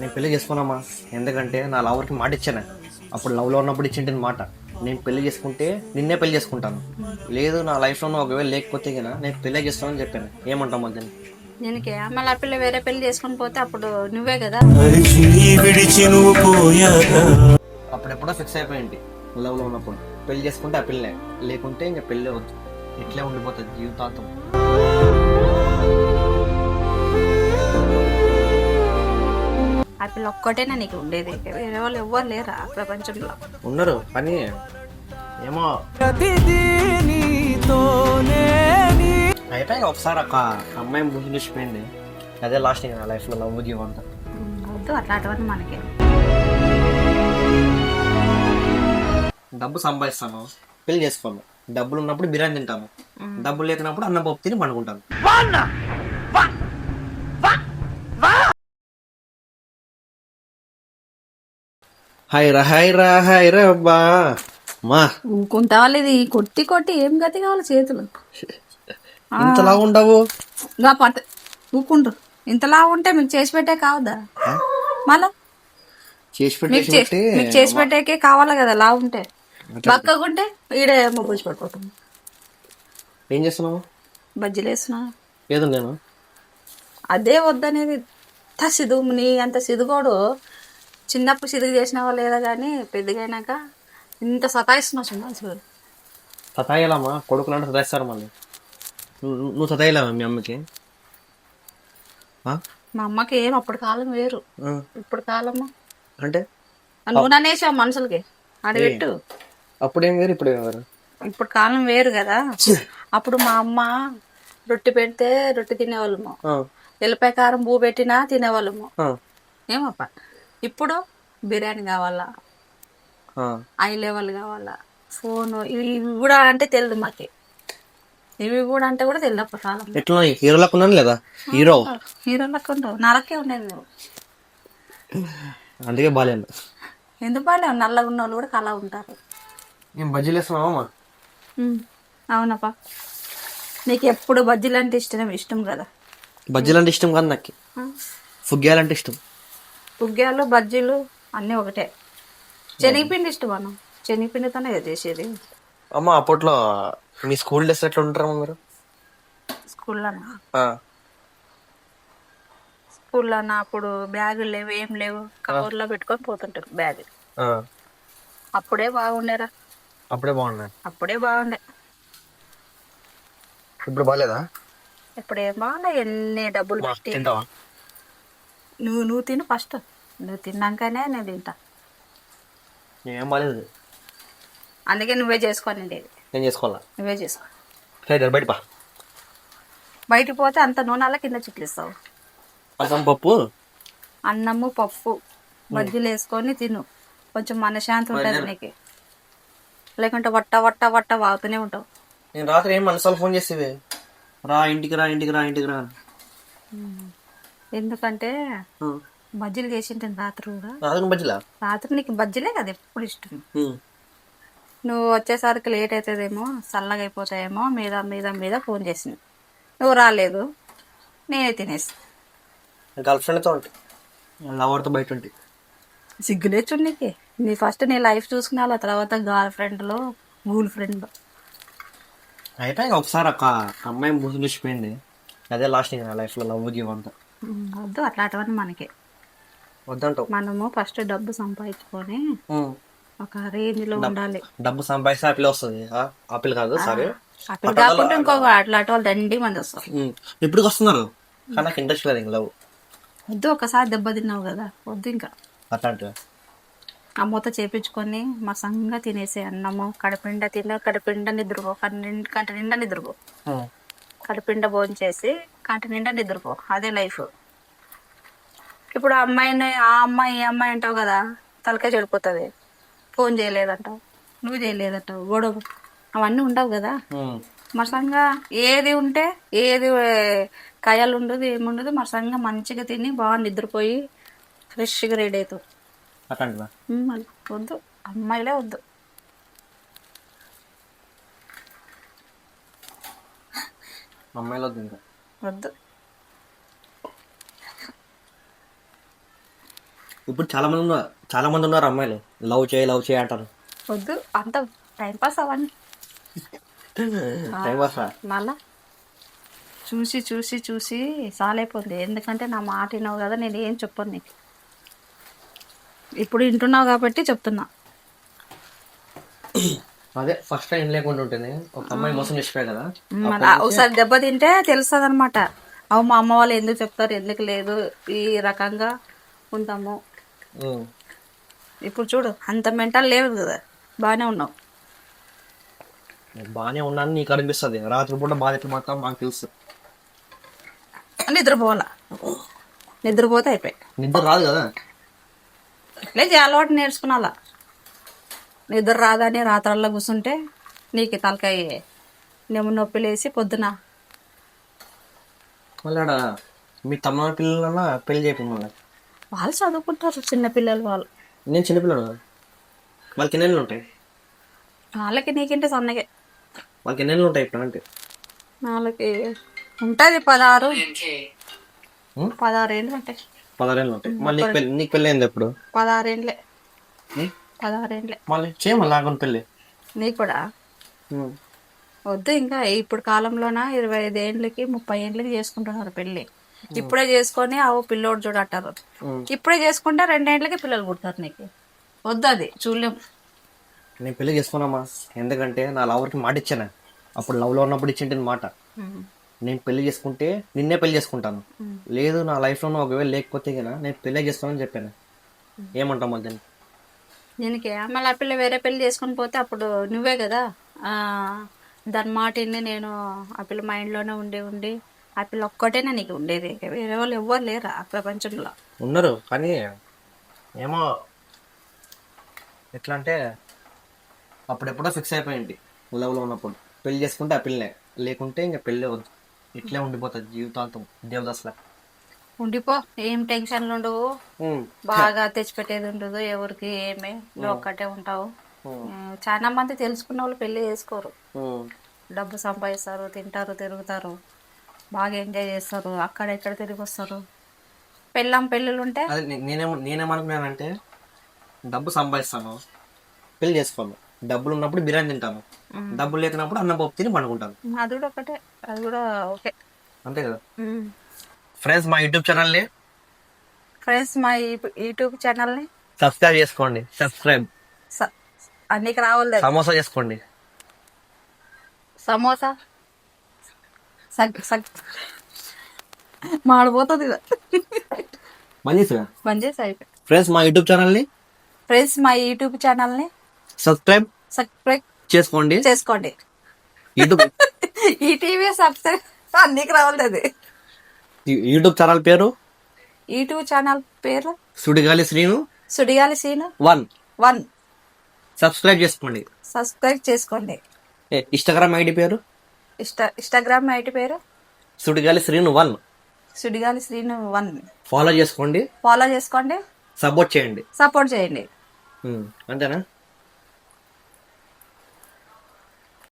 నేను పెళ్లి చేసుకున్నామా, ఎందుకంటే నా లవర్కి మాట ఇచ్చాను. అప్పుడు లవ్లో ఉన్నప్పుడు ఇచ్చింటి మాట, నేను పెళ్లి చేసుకుంటే నిన్నే పెళ్లి చేసుకుంటాను, లేదు నా లైఫ్లో ఒకవేళ లేకపోతే కదా నేను పెళ్లి చేస్తానని చెప్పాను. ఏమంటాం మధ్య? దీనికి మళ్ళీ ఆ పిల్ల వేరే పెళ్లి చేసుకొని పోతే అప్పుడు నువ్వే కదా. అప్పుడెప్పుడో ఫిక్స్ అయిపోయింది, లవ్లో ఉన్నప్పుడు పెళ్లి చేసుకుంటే ఆ పిల్లే, లేకుంటే ఇంకా పెళ్ళే వద్దు, ఇట్లే ఉండిపోతుంది జీవితాంతం. ఆ పిల్ల ఒక్కటేనా నీకు ఉండేది, వేరే వాళ్ళు ఎవ్వరు లేరా ప్రపంచంలో? ఉన్నారు కానీ ఏమో అయిపోయి ఒకసారి ఒక అమ్మాయి ముందు చూసిపోయింది, అదే లాస్ట్ ఇంకా నా లైఫ్లో లవ్ జీవం అంతా. వద్దు అట్లాంటివన్నీ మనకి. డబ్బు సంపాదిస్తాను, పెళ్లి చేసుకోను. డబ్బులు ఉన్నప్పుడు బిర్యానీ తింటాను, డబ్బులు లేకున్నప్పుడు అన్నం పప్పు తిని పండుకుంటాను. హాయ్ రా అబ్బా మా కొంతవాళ్ళు ఇది కొట్టి కొట్టి ఏం గతి కావాలి చేతులు. ఇంతలా ఉండవు. గా పట్ట ఊకుండ్రు. ఇంతలా ఉంటే మీకు చేసి పెట్టే కావద్దా? మళ్ళా చేసి మీకు పెట్టేసి మీకు చేసి పెట్టేకే కావాలి కదా. లా ఉంటే బక్కకుంటే ఈడే మొబ్బులు పడిపోతుంది. ఏం చేస్తున్నావు? బజ్జీలు వేస్తున్నా. ఏదో నేను అదే వద్దనేది. అంత సిదుగు, నీ అంత సిదుగోడు చిన్నప్పుడు సిదుగు చేసినావా లేదా కానీ పెద్దగైనాక ఇంత సతాయిస్తున్నావు చిన్న అసలు. సతాయిలమ్మా, కొడుకులంటే సతాయిస్తారు మళ్ళీ. నువ్వు సతాయిలేవా మీ అమ్మకి? మా అమ్మకి ఏం అప్పుడు కాలం వేరు, ఇప్పుడు కాలము అంటే నువ్వు నన్నేసావు మనుషులకి అడిగెట్టు. అప్పుడేం వేరు ఇప్పుడేం వేరు? ఇప్పుడు కాలం వేరు కదా. అప్పుడు మా అమ్మ రొట్టె పెడితే రొట్టె తినేవాళ్ళము, ఎల్లిపాయ కారం పువ్వు పెట్టినా తినేవాళ్ళము. ఏమప్ప ఇప్పుడు బిర్యానీ కావాలా, ఐ లెవెల్ కావాలా, ఫోను, ఇవి కూడా అంటే తెలియదు మాకి. ఇవి కూడా అంటే కూడా తెలియదు అప్పుడు కాలం. ఎట్లా హీరోలకు ఉన్నాను లేదా? హీరోలకు ఉండవు, నరకే ఉండేది నువ్వు. అందుకే బాగాలేదు. ఎందుకు బాగా నల్లగా ఉన్న వాళ్ళు కూడా కళ ఉంటారు. ఏం బజ్జీలు వేస్తున్నావమ్మా? అవునప్పా, నీకు ఎప్పుడు బజ్జీలు అంటే ఇష్టం కదా. బజ్జీలు అంటే ఇష్టం కాదు నాకు, ఫుగ్గాలంటే ఇష్టం. పుగ్గాలు బజ్జీలు అన్నీ ఒకటే. శనగపిండి ఇష్టం అన్న, శనగపిండితోనే కదా చేసేది. అమ్మ అప్పట్లో మీ స్కూల్ డేస్ ఎట్లా ఉంటారమ్మా మీరు? స్కూల్లోనా అప్పుడు బ్యాగులు లేవు, ఏం లేవు, కవర్లో పెట్టుకొని పోతుంటారు బ్యాగ్. అప్పుడే బాగుండేరా. అప్పుడే బాగున్నాయి. అప్పుడే బాగుండే. ఇప్పుడు బాగాలేదా? ఇప్పుడు ఏం బాగుండే, ఎన్ని డబ్బులు పెట్టి. తింటావా? నువ్వు తిను ఫస్ట్, నువ్వు తిన్నాకనే నేను తింటా. నేనేం బాగాలేదు, అందుకే నువ్వే చేసుకొని ఉండేది. నేను చేసుకోవాలా? నువ్వే చేసుకో. బయట పా. బయటికి పోతే అంత నూనెలా కింద చిట్లిస్తావు. అన్నం పప్పు, అన్నము పప్పు బజ్జీలు వేసుకొని తిను, కొంచెం మనశ్శాంతి ఉంటుంది నీకు. లేకుంటే వట్ట వట్ట వట్ట వాగుతూనే ఉంటావు. నేను రాత్రి ఏం మనసాలు ఫోన్ చేసేవి, రా ఇంటికి రా ఇంటికి రా ఇంటికి రా. ఎందుకంటే బజ్జీలు చేసింటాను రాత్రి కూడా. బజ్జీలా? రాత్రి నీకు బజ్జీలే కదా ఎప్పుడు ఇష్టం. నువ్వు వచ్చేసరికి లేట్ అవుతుందేమో, చల్లగా అయిపోతాయేమో మీద మీద మీద ఫోన్ చేసింది. నువ్వు రాలేదు, నేనే తినేసి. గర్ల్ ఫ్రెండ్తో ఉంటాయి, లవర్తో బయట ఉంటాయి. సిగ్గులేచు నీకు. నీ ఫస్ట్ నీ లైఫ్ చూసుకునే వాళ్ళ తర్వాత గర్ల్ ఫ్రెండ్లో గూల్ ఫ్రెండ్. అయిపోయి ఒకసారి ఒక అమ్మాయి ముందు చూసిపోయింది, అదే లాస్ట్ ఇంకా నా లైఫ్లో లవ్ జీవం అంతా. వద్దు అట్లాంటివన్నీ మనకి. వద్దంటావు? మనము ఫస్ట్ డబ్బు సంపాదించుకొని ఒక రేంజ్ లో ఉండాలి. డబ్బు సంపాదిస్తే ఆపిల్ వస్తుంది, ఆపిల్ కాదు సారీ, అట్లా కాకుండా ఇంకొక అట్లాంటి వాళ్ళు దండి మంది వస్తారు. ఇప్పుడు వస్తున్నారు కానీ నాకు ఇంట్రెస్ట్ లేదు ఇంకా లవ్. వద్దు, ఒకసారి దెబ్బ తిన్నావు కదా, వద్దు ఇంకా అట్లాంటివి. అమ్మతో చేపించుకొని మసంగా తినేసే అన్నము, కడుపునిండా తిన్న, కడుపునిండా నిద్రపో, కంటి నిండా నిద్రపో, కడుపునిండా భోజనం చేసి కంటి నిండా నిద్రపో, అదే లైఫ్. ఇప్పుడు ఆ అమ్మాయి ఈ అమ్మాయి అంటావు కదా, తలకే చెడిపోతుంది. ఫోన్ చేయలేదంటావు, నువ్వు చేయలేదంటావు, గొడవ అవన్నీ ఉండవు కదా. మసంగా ఏది ఉంటే ఏది కయాలు ఉండదు, ఏముండదు, మసంగా మంచిగా తిని బాగా నిద్రపోయి ఫ్రెష్గా రెడీ అవుతావు. మళ్ళీ వద్దు, అమ్మాయిలే వద్దు. అమ్మాయిలో వద్దు. ఇప్పుడు చాలా మంది ఉన్నారు అమ్మాయిలు లవ్ చేయి అంటారు. వద్దు అంత టైం పాస్ అవన్నీ. టైం పాస్ మళ్ళా చూసి చూసి చూసి సాలైపోయింది. ఎందుకంటే నా మాట విన్నావు కదా, నేను ఏం చెప్పను నీకు. ఇప్పుడు వింటున్నావు కాబట్టి చెప్తున్నా. అదే ఫస్ట్ టైం లేకుండా ఉంటుంది ఒక అమ్మాయి మోసం చేసిపోయా కదా. మళ్ళీ ఒకసారి దెబ్బ తింటే తెలుస్తుంది అనమాట. అవు మా అమ్మ వాళ్ళు ఎందుకు చెప్తారు, ఎందుకు లేదు, ఈ రకంగా ఉంటాము. ఇప్పుడు చూడు అంత మెంటల్ లేదు కదా, బాగానే ఉన్నావు. బాగానే ఉన్నాను నీకు అనిపిస్తుంది, రాత్రి పూట బాధ్యత మాత్రం మాకు తెలుసు. నిద్రపోవాలా, నిద్రపోతే అయిపోయి. నిద్ర రాదు కదా. లేదు అలవాటు నేర్చుకున్నాలా. నిద్ర రాదని రాత్రల్లో కూర్చుంటే నీకు తలకాయ నొప్పి లేసి పొద్దున. మళ్ళీ ఆడ మీ తమ్ముడు పిల్లల పెళ్లి చేయకుండా వాళ్ళు చదువుకుంటారు, చిన్నపిల్లలు వాళ్ళు. నేను చిన్నపిల్లలు కదా. వాళ్ళకి ఎన్ని నెలలు ఉంటాయి? వాళ్ళకి నీకంటే సన్నగే. వాళ్ళకి ఎన్ని నెలలు ఉంటాయి ఇప్పుడు అంటే? వాళ్ళకి ఉంటుంది 16 16 ఏళ్ళు ఉంటాయి. 16 ఏళ్ళు ఉంటాయి. మళ్ళీ నీకు పెళ్ళి అయింది ఎప్పుడు? 16 ఏళ్ళే. 16 ఏళ్ళే. మళ్ళీ చేయమని లాగా పెళ్ళి నీకు కూడా వద్దు. ఇంకా ఇప్పుడు కాలంలోన 25 ఏళ్ళకి 30 ఏళ్ళకి చేసుకుంటున్నారు పెళ్ళి. ఇప్పుడే చేసుకొని అవు పిల్లోడు చూడంటారు. ఇప్పుడే చేసుకుంటే 2 ఏళ్ళకి పిల్లలు పుడతారు. నీకు వద్దు, అది చూడలేం. నేను పెళ్లి చేసుకున్నామా, ఎందుకంటే నా లవర్కి మాట ఇచ్చాను. అప్పుడు లవ్లో ఉన్నప్పుడు ఇచ్చింటే మాట, నేను పెళ్లి చేసుకుంటే నిన్నే పెళ్లి చేసుకుంటాను, లేదు నా లైఫ్లో ఒకవేళ లేకపోతే కదా నేను పెళ్ళి చేస్తానని చెప్పాను. ఏమంటావు మధ్య? దీనికి మళ్ళీ ఆ పిల్ల వేరే పెళ్లి చేసుకొని పోతే అప్పుడు నువ్వే కదా దాని మాట విని. నేను ఆ పిల్ల మైండ్లోనే ఉండి ఆ పిల్ల ఒక్కటేనా నీకు ఉండేది, వేరే వాళ్ళు ఎవ్వరు లేరా ఆ ప్రపంచంలో? ఉన్నారు, కానీ ఏమో ఎట్లా అంటే అప్పుడెప్పుడో ఫిక్స్ అయిపోయింది లవ్లో ఉన్నప్పుడు. పెళ్లి చేసుకుంటే ఆ పిల్లనే, లేకుంటే ఇంకా పెళ్ళి వద్దు, ఇట్లే ఉండిపోతుంది జీవితాంతం దేవదాస్లా. ఉండిపో, ఏం టెన్షన్లు ఉండవు, బాగా తెచ్చిపెట్టేది ఉండదు ఎవరికి ఏమే, నువ్వు ఒక్కటే ఉంటావు. చాలా మంది తెలుసుకున్న వాళ్ళు పెళ్లి చేసుకోరు. డబ్బు సంపాదిస్తారు, తింటారు, తిరుగుతారు, బాగా ఎంజాయ్ చేస్తారు, అక్కడ ఇక్కడ తిరిగి వస్తారు. పెళ్ళిళ్ళు ఉంటే అదే నేనేమనుకున్నానంటే డబ్బు సంపాదిస్తాను, పెళ్లి చేసుకోను. డబ్బులు ఉన్నప్పుడు బిర్యానీ తింటాను, డబ్బులు లేకున్నప్పుడు అన్నం పప్పు తిని పండుకుంటాను. అది కూడా ఒకటే, అది కూడా ఓకే, అంతే కదా. ఫ్రెండ్స్ మా యూట్యూబ్ ఛానల్ని సబ్స్క్రైబ్ చేసుకోండి. అన్నికి రావాలి. సమోసా చేసుకోండి. సమోసా మాడిపోతుంది. మంచి అయిపోయి. ఫ్రెండ్స్ మా యూట్యూబ్ ఛానల్ని సబ్స్క్రైబ్ చేసుకోండి. ఈటీవీ సబ్స్క్రైబ్ అన్నికి రావాలి. అది యూట్యూబ్ ఛానల్ పేరు సుడిగాలి శ్రీను 1. సబ్స్క్రైబ్ చేసుకోండి. ఇన్స్టాగ్రామ్ ఐడి పేరు సుడిగాలి శ్రీను 1. ఫాలో చేసుకోండి. సపోర్ట్ చేయండి. అంతేనా?